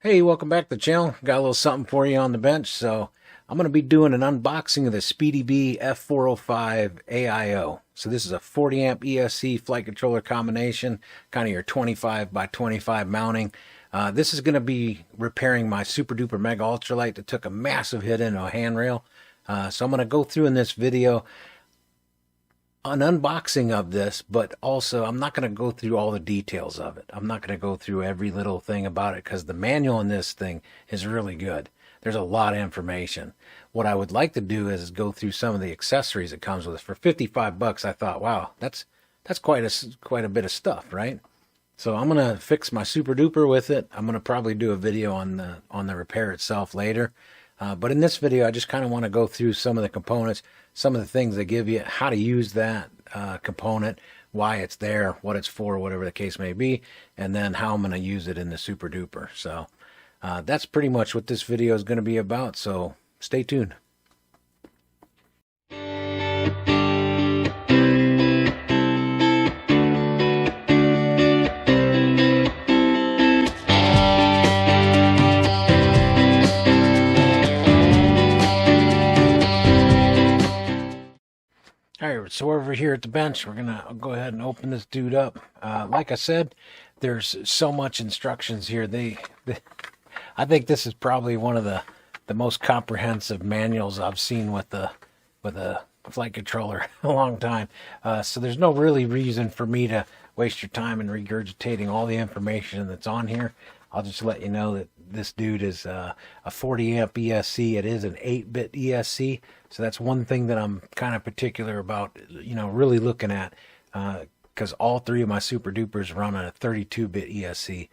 Hey, welcome back to the channel. Got a little something for you on the bench. So I'm going to be doing an unboxing of the SpeedyBee F405 AIO. So this is a 40 amp ESC flight controller combination, kind of your 25 by 25 mounting. This is going to be repairing my super duper mega ultralight that took a massive hit into a handrail. So I'm going to go through in this video an unboxing of this, but also I'm not going to go through all the details of it. I'm not going to go through every little thing about it because the manual in this thing is really good. There's a lot of information. What I would like to do is go through some of the accessories it comes with. For 55 bucks, I thought, wow, that's quite a bit of stuff, right? So I'm going to fix my super duper with it. I'm going to probably do a video on the repair itself later. But in this video, I just kind of want to go through some of the components, some of the things they give you, how to use that component, why it's there, what it's for, whatever the case may be, and then how I'm going to use it in the super duper. So that's pretty much what this video is going to be about. So stay tuned. Alright, so over here at the bench, we're gonna go ahead and open this dude up. Like I said, there's so much instructions here. I think this is probably one of the most comprehensive manuals I've seen with a flight controller in a long time. So there's no really reason for me to waste your time in regurgitating all the information that's on here. I'll just let you know that this dude is a 40 amp ESC. It is an 8-bit ESC. So that's one thing that I'm kind of particular about, really looking at, because all three of my super dupers run on a 32-bit ESC.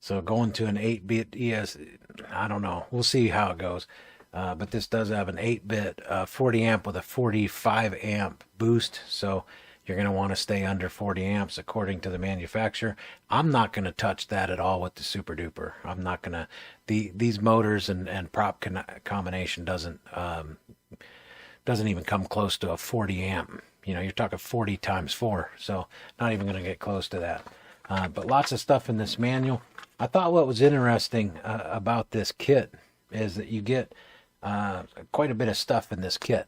So going to an 8-bit ESC, I don't know. We'll see how it goes. But this does have an 8-bit 40 amp with a 45 amp boost. So you're going to want to stay under 40 amps according to the manufacturer. I'm not going to touch that at all with the super duper. I'm not going to, these motors and prop combination doesn't even come close to a 40 amp. You're talking 40 times 4, so not even going to get close to that. But lots of stuff in this manual. I thought what was interesting about this kit is that you get quite a bit of stuff in this kit.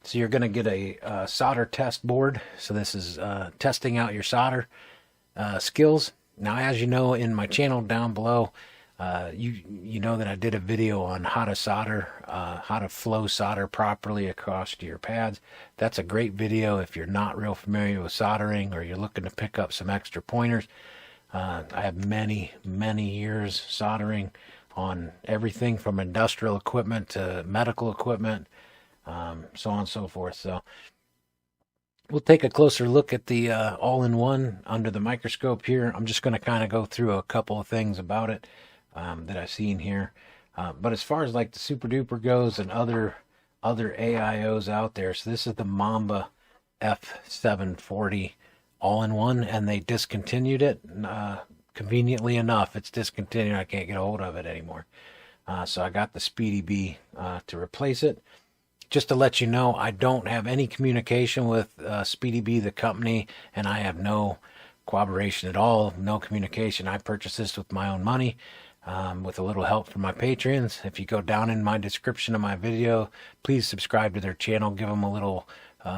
So you're going to get a solder test board. So this is testing out your solder skills. Now, as you know, in my channel down below, you know that I did a video on how to solder, how to flow solder properly across your pads. That's a great video if you're not real familiar with soldering or you're looking to pick up some extra pointers. I have many years soldering on everything from industrial equipment to medical equipment, so on and so forth. So we'll take a closer look at the all-in-one under the microscope here. I'm just going to kind of go through a couple of things about it that I've seen here. But as far as like the super duper goes and other AIOs out there, so this is the Mamba F740 all-in-one, and they discontinued it. Conveniently enough, it's discontinued. I can't get a hold of it anymore. So I got the SpeedyBee to replace it. Just to let you know, I don't have any communication with SpeedyBee, the company, and I have no cooperation at all, no communication. I purchased this with my own money, with a little help from my patrons. If you go down in my description of my video, please subscribe to their channel. Give them a little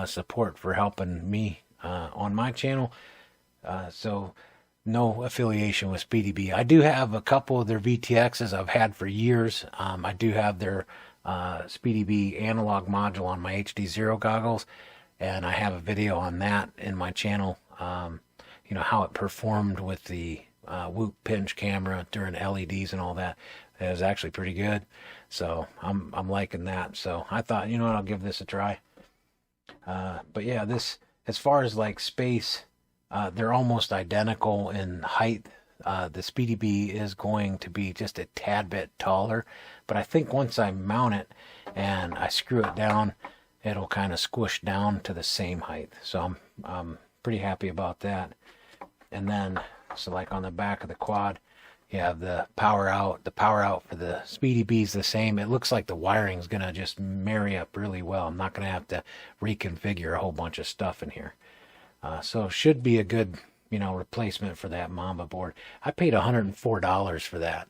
support for helping me on my channel. So no affiliation with SpeedyBee. I do have a couple of their VTXs I've had for years. I do have their SpeedyBee analog module on my HD0 goggles, and I have a video on that in my channel. How it performed with the Whoop pinch camera during LEDs and all that. It was actually pretty good, so I'm liking that. So I thought, I'll give this a try. But yeah, this, as far as like space, they're almost identical in height. The SpeedyBee is going to be just a tad bit taller, but I think once I mount it and I screw it down, it'll kind of squish down to the same height. So I'm pretty happy about that. And then, so like on the back of the quad, you have the power out. The power out for the SpeedyBee is the same. It looks like the wiring's going to just marry up really well. I'm not going to have to reconfigure a whole bunch of stuff in here. So should be a good, replacement for that Mamba board. I paid $104 for that.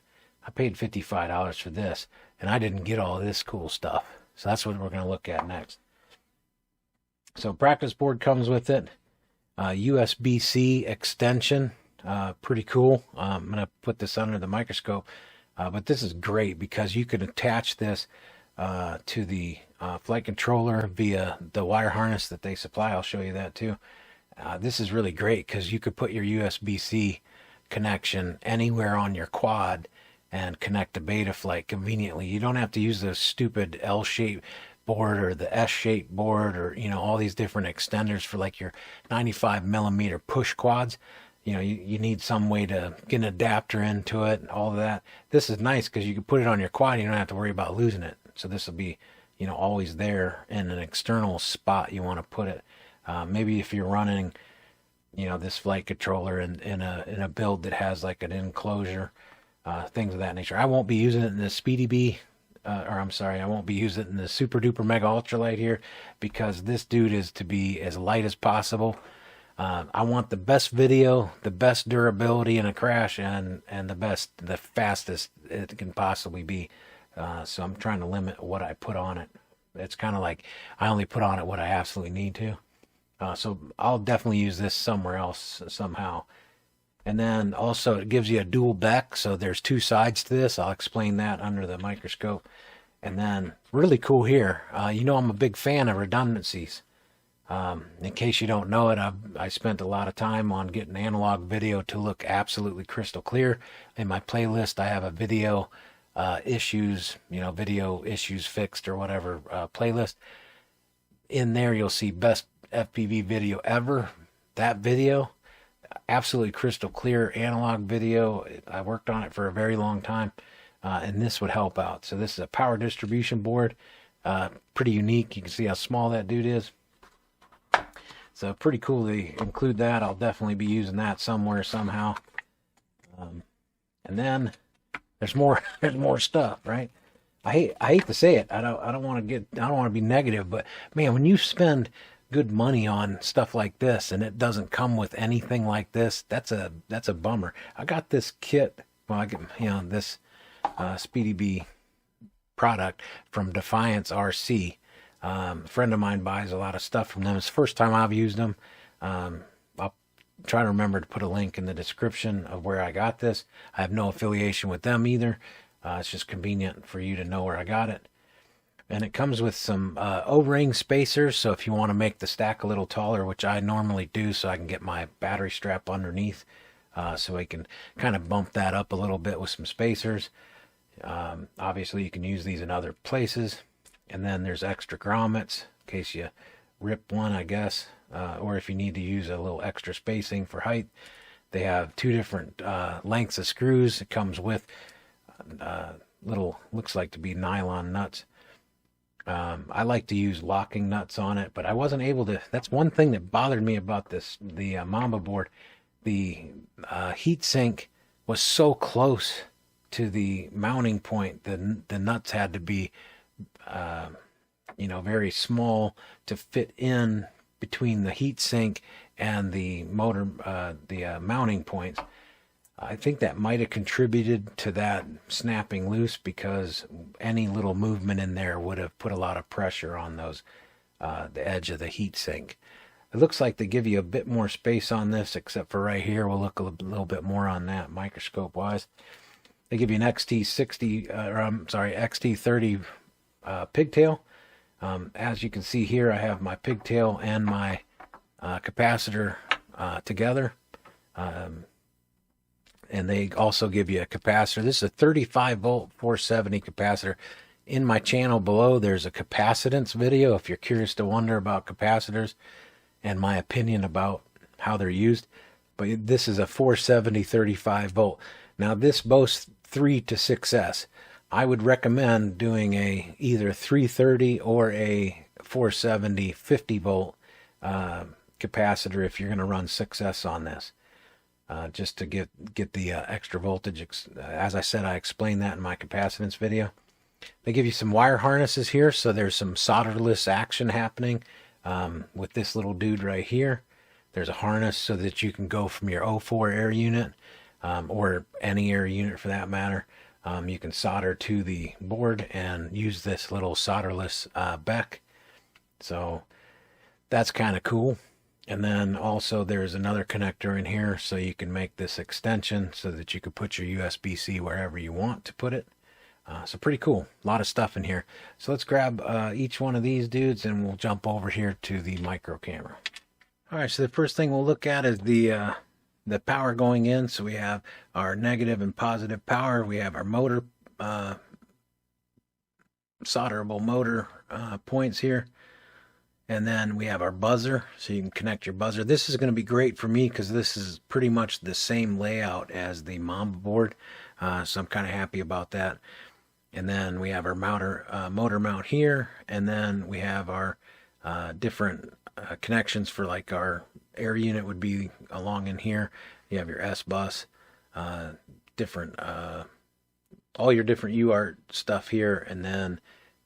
I paid $55 for this, and I didn't get all this cool stuff. So that's what we're going to look at next. So practice board comes with it. USB-C extension, pretty cool. I'm going to put this under the microscope, but this is great because you can attach this to the flight controller via the wire harness that they supply. I'll show you that too. This is really great because you could put your USB-C connection anywhere on your quad and connect to Betaflight conveniently. You don't have to use the stupid L-shaped board or the S-shaped board, or all these different extenders for like your 95mm push quads. You need some way to get an adapter into it and all of that. This is nice because you can put it on your quad. You don't have to worry about losing it. So this will be always there in an external spot you want to put it. Maybe if you're running this flight controller in a build that has like an enclosure, things of that nature. I won't be using it in the SpeedyBee, I won't be using it in the Super Duper Mega Ultralight here because this dude is to be as light as possible. I want the best video, the best durability in a crash, and the fastest it can possibly be. So I'm trying to limit what I put on it. It's kind of like I only put on it what I absolutely need to. So I'll definitely use this somewhere else somehow. And then also it gives you a dual deck, so there's two sides to this. I'll explain that under the microscope. And then really cool here, I'm a big fan of redundancies. In case you don't know it, I spent a lot of time on getting analog video to look absolutely crystal clear. In my playlist, I have a video issues fixed or whatever playlist. In there, you'll see best FPV video ever. That video, absolutely crystal clear analog video. I worked on it for a very long time, and this would help out. So this is a power distribution board, pretty unique. You can see how small that dude is. So pretty cool to include that. I'll definitely be using that somewhere somehow. And then there's more stuff, right? I hate to say it. I don't want to be negative, but man, when you spend good money on stuff like this and it doesn't come with anything like this, that's a bummer. I got this kit, well, I get this SpeedyBee product from Defiance RC. A friend of mine buys a lot of stuff from them. It's the first time I've used them. I'll try to remember to put a link in the description of where I got this. I have no affiliation with them either. It's just convenient for you to know where I got it. And it comes with some O-ring spacers, so if you want to make the stack a little taller, which I normally do so I can get my battery strap underneath, so I can kind of bump that up a little bit with some spacers. Obviously you can use these in other places. And then there's extra grommets in case you rip one, I guess, or if you need to use a little extra spacing for height. They have two different lengths of screws. It comes with little, looks like to be nylon nuts. I like to use locking nuts on it, but I wasn't able to. That's one thing that bothered me about the Mamba board. The heat sink was so close to the mounting point. The nuts had to be very small to fit in between the heat sink and the motor, the mounting points. I think that might have contributed to that snapping loose because any little movement in there would have put a lot of pressure on those, the edge of the heat sink. It looks like they give you a bit more space on this, except for right here. We'll look a little bit more on that microscope wise. They give you an XT30 pigtail. As you can see here, I have my pigtail and my capacitor together. And they also give you a capacitor. This is a 35 volt 470 capacitor. In my channel below, there's a capacitance video if you're curious to wonder about capacitors and my opinion about how they're used. But this is a 470 35 volt. Now this boasts 3 to 6S. I would recommend doing either 330 or a 470 50 volt capacitor if you're going to run 6S on this. Just to get the extra voltage. As I said, I explained that in my capacitance video. They give you some wire harnesses here, so there's some solderless action happening with this little dude right here. There's a harness so that you can go from your 04 air unit or any air unit for that matter You can solder to the board and use this little solderless beck. So that's kind of cool. And then also there's another connector in here, so you can make this extension so that you can put your USB-C wherever you want to put it. So pretty cool. A lot of stuff in here. So let's grab each one of these dudes and we'll jump over here to the micro camera. All right, so the first thing we'll look at is the power going in. So we have our negative and positive power. We have our motor, solderable motor points here. And then we have our buzzer, so you can connect your buzzer. This is going to be great for me because this is pretty much the same layout as the Mamba board. So I'm kind of happy about that. And then we have our motor mount here. And then we have our different connections for, like, our air unit would be along in here. You have your S-bus, different, all your different UART stuff here. And then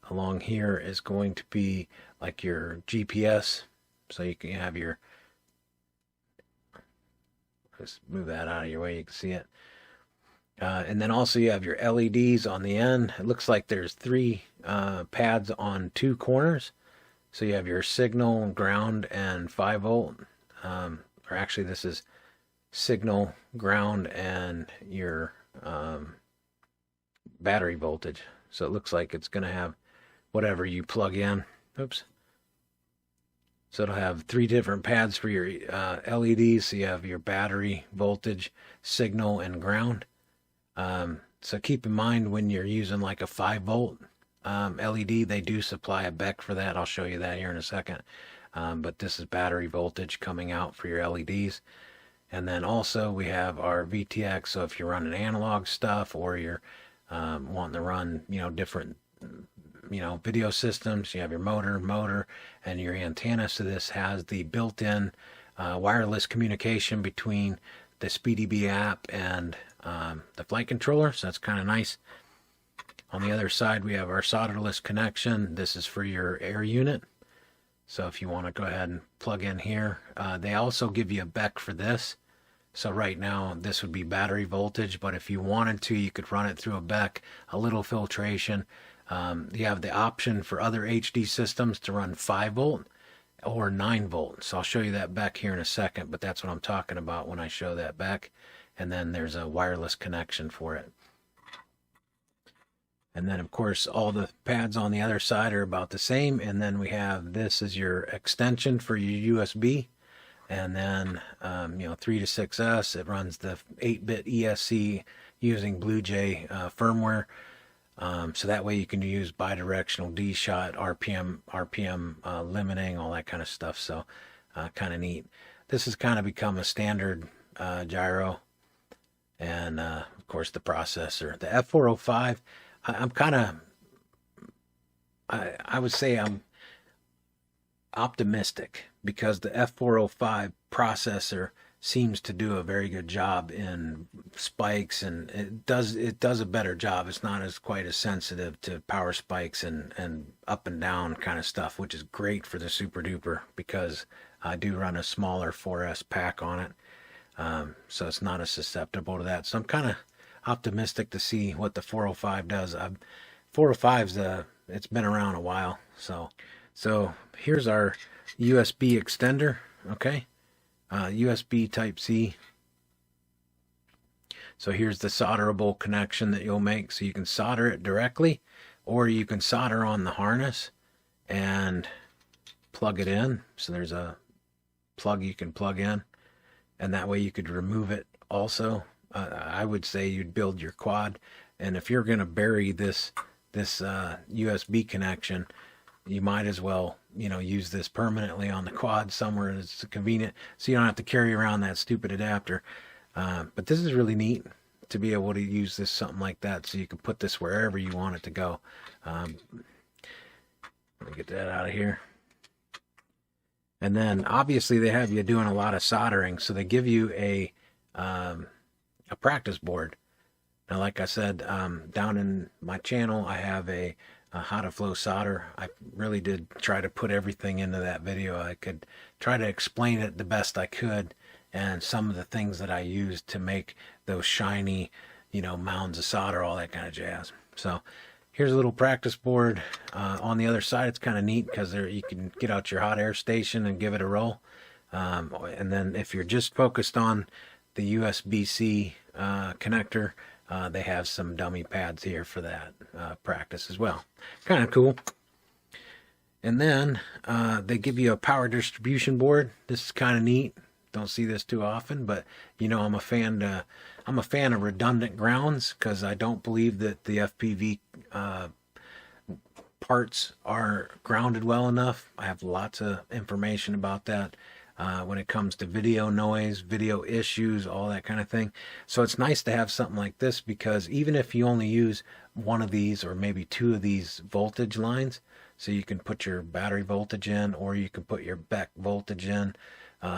along here is going to be like your GPS, so you can have your, just move that out of your way, you can see it. And then also you have your LEDs on the end. It looks like there's 3 pads on 2 corners. So you have your signal, ground, and 5-volt. Or actually this is signal, ground, and your battery voltage. So it looks like it's going to have whatever you plug in. Oops. So it'll have 3 different pads for your LEDs. So you have your battery, voltage, signal, and ground. So keep in mind when you're using like a 5-volt LED, they do supply a BEC for that. I'll show you that here in a second. But this is battery voltage coming out for your LEDs. And then also we have our VTX. So if you're running analog stuff, or you're wanting to run, different video systems, you have your motor and your antenna. So this has the built-in wireless communication between the SpeedyBee app and the flight controller. So that's kind of nice. On the other side, we have our solderless connection. This is for your air unit. So if you want to go ahead and plug in here, they also give you a BEC for this. So right now this would be battery voltage, but if you wanted to, you could run it through a BEC, a little filtration. You have the option for other HD systems to run 5-volt or 9-volt. So I'll show you that BEC here in a second, but that's what I'm talking about when I show that BEC. And then there's a wireless connection for it. And then of course all the pads on the other side are about the same. And then we have, this is your extension for your USB. And then 3 to 6S, it runs the 8-bit ESC using BlueJ firmware. So that way you can use bidirectional D-shot, RPM limiting, all that kind of stuff. So kind of neat. This has kind of become a standard gyro. And of course the processor, the F405. I'm kind of, I would say I'm optimistic, because the F405 processor seems to do a very good job in spikes, and it does a better job. It's not quite as sensitive to power spikes and up and down kind of stuff, which is great for the Super Duper, because I do run a smaller 4S pack on it. So it's not as susceptible to that. So I'm kind of optimistic to see what the 405 does. 405's it's been around a while. So here's our USB extender. Okay, USB Type C. So here's the solderable connection that you'll make. So you can solder it directly, or you can solder on the harness and plug it in. So there's a plug you can plug in, and that way you could remove it also. I would say you'd build your quad, and if you're going to bury this USB connection, you might as well use this permanently on the quad somewhere that's convenient, so you don't have to carry around that stupid adapter. But this is really neat to be able to use this, something like that, so you can put this wherever you want it to go. Let me get that out of here. And then obviously they have you doing a lot of soldering, so they give you a practice board. Now, like I said, down in my channel, I have a how to flow solder. I really did try to put everything into that video. I could try to explain it the best I could, and some of the things that I used to make those shiny, mounds of solder, all that kind of jazz. So here's a little practice board. On the other side, it's kind of neat because there you can get out your hot air station and give it a roll. And then if you're just focused on the USB-C connector, they have some dummy pads here for that practice as well. Kind of cool. And then they give you a power distribution board. This is kind of neat. Don't see this too often, but I'm a fan of redundant grounds because I don't believe that the FPV parts are grounded well enough. I have lots of information about that when it comes to video noise, video issues, all that kind of thing. So it's nice to have something like this because even if you only use one of these or maybe two of these voltage lines, so you can put your battery voltage in or you can put your BEC voltage in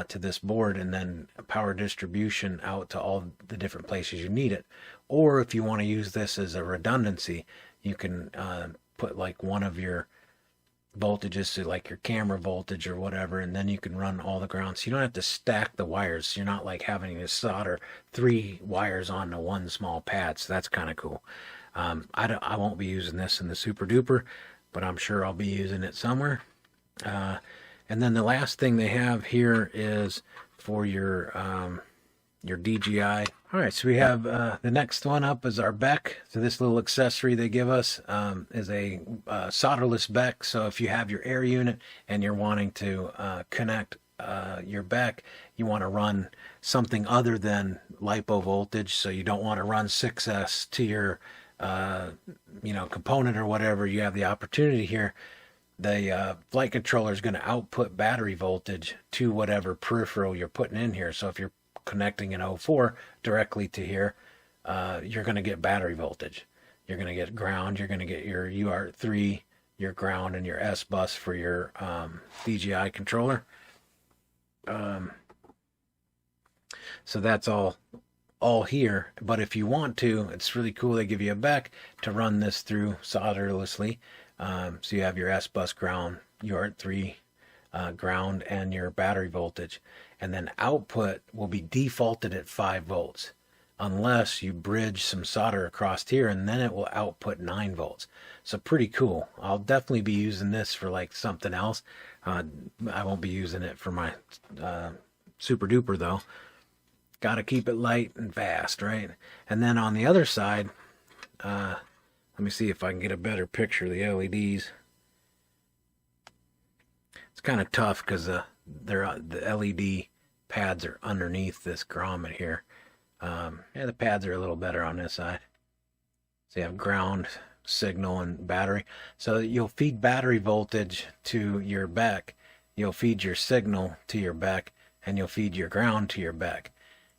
to this board and then power distribution out to all the different places you need it. Or if you want to use this as a redundancy, you can put like one of your voltages to like your camera voltage or whatever, and then you can run all the grounds. So you don't have to stack the wires. You're not like having to solder 3 wires onto one small pad. So that's kind of cool. I won't be using this in the Super Duper, but I'm sure I'll be using it somewhere. And then the last thing they have here is for your DJI. All right, so we have the next one up is our BEC. So this little accessory they give us is a solderless BEC. So if you have your air unit and you're wanting to connect your BEC, you want to run something other than LiPo voltage. So you don't want to run 6S to your component or whatever. You have the opportunity here. The flight controller is going to output battery voltage to whatever peripheral you're putting in here. So if you're connecting an 04 directly to here, you're going to get battery voltage. You're going to get ground. You're going to get your UART3, your ground, and your S bus for your DJI controller. So that's all here. But if you want to, it's really cool. They give you a BEC to run this through solderlessly. So you have your S bus ground, UART3 ground, and your battery voltage. And then output will be defaulted at 5 volts unless you bridge some solder across here, and then it will output 9 volts. So pretty cool. I'll definitely be using this for like something else. I won't be using it for my Super Duper though. Got to keep it light and fast, right? And then on the other side, let me see if I can get a better picture of the LEDs. It's kind of tough because the LED pads are underneath this grommet here. Yeah, the pads are a little better on this side. So you have ground, signal, and battery. So you'll feed battery voltage to your BEC. You'll feed your signal to your BEC, and you'll feed your ground to your BEC.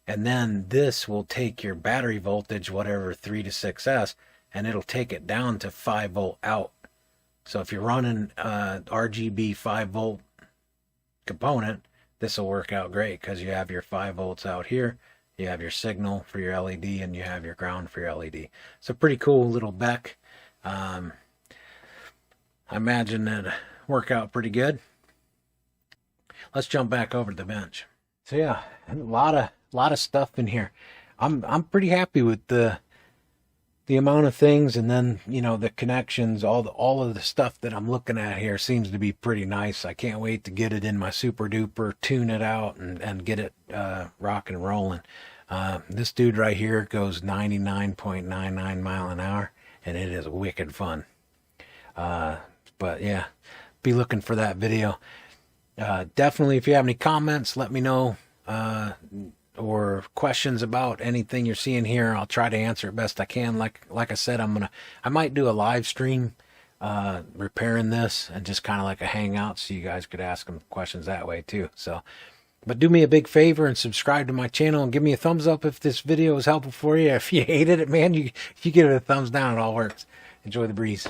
And then this will take your battery voltage, whatever, 3 to 6S, and it'll take it down to 5 volt out. So if you're running RGB 5 volt component, this will work out great because you have your 5 volts out here, you have your signal for your LED, and you have your ground for your LED. So pretty cool little BEC. I imagine it'll work out pretty good. Let's jump back over to the bench. So yeah, a lot of stuff in here. I'm pretty happy with the amount of things, and then the connections, all of the stuff that I'm looking at here seems to be pretty nice. I can't wait to get it in my Super Duper, tune it out, and get it rock and rolling. This dude right here goes 99.99 mile an hour, and it is wicked fun. But yeah, be looking for that video. Definitely, if you have any comments, let me know. Or questions about anything you're seeing here, I'll try to answer it best I can. Like I said, I might do a live stream repairing this, and just kind of like a hangout, so you guys could ask them questions that way too. So, but do me a big favor and subscribe to my channel and give me a thumbs up if this video was helpful for you. If you hated it, man, you give it a thumbs down. It all works. Enjoy the breeze.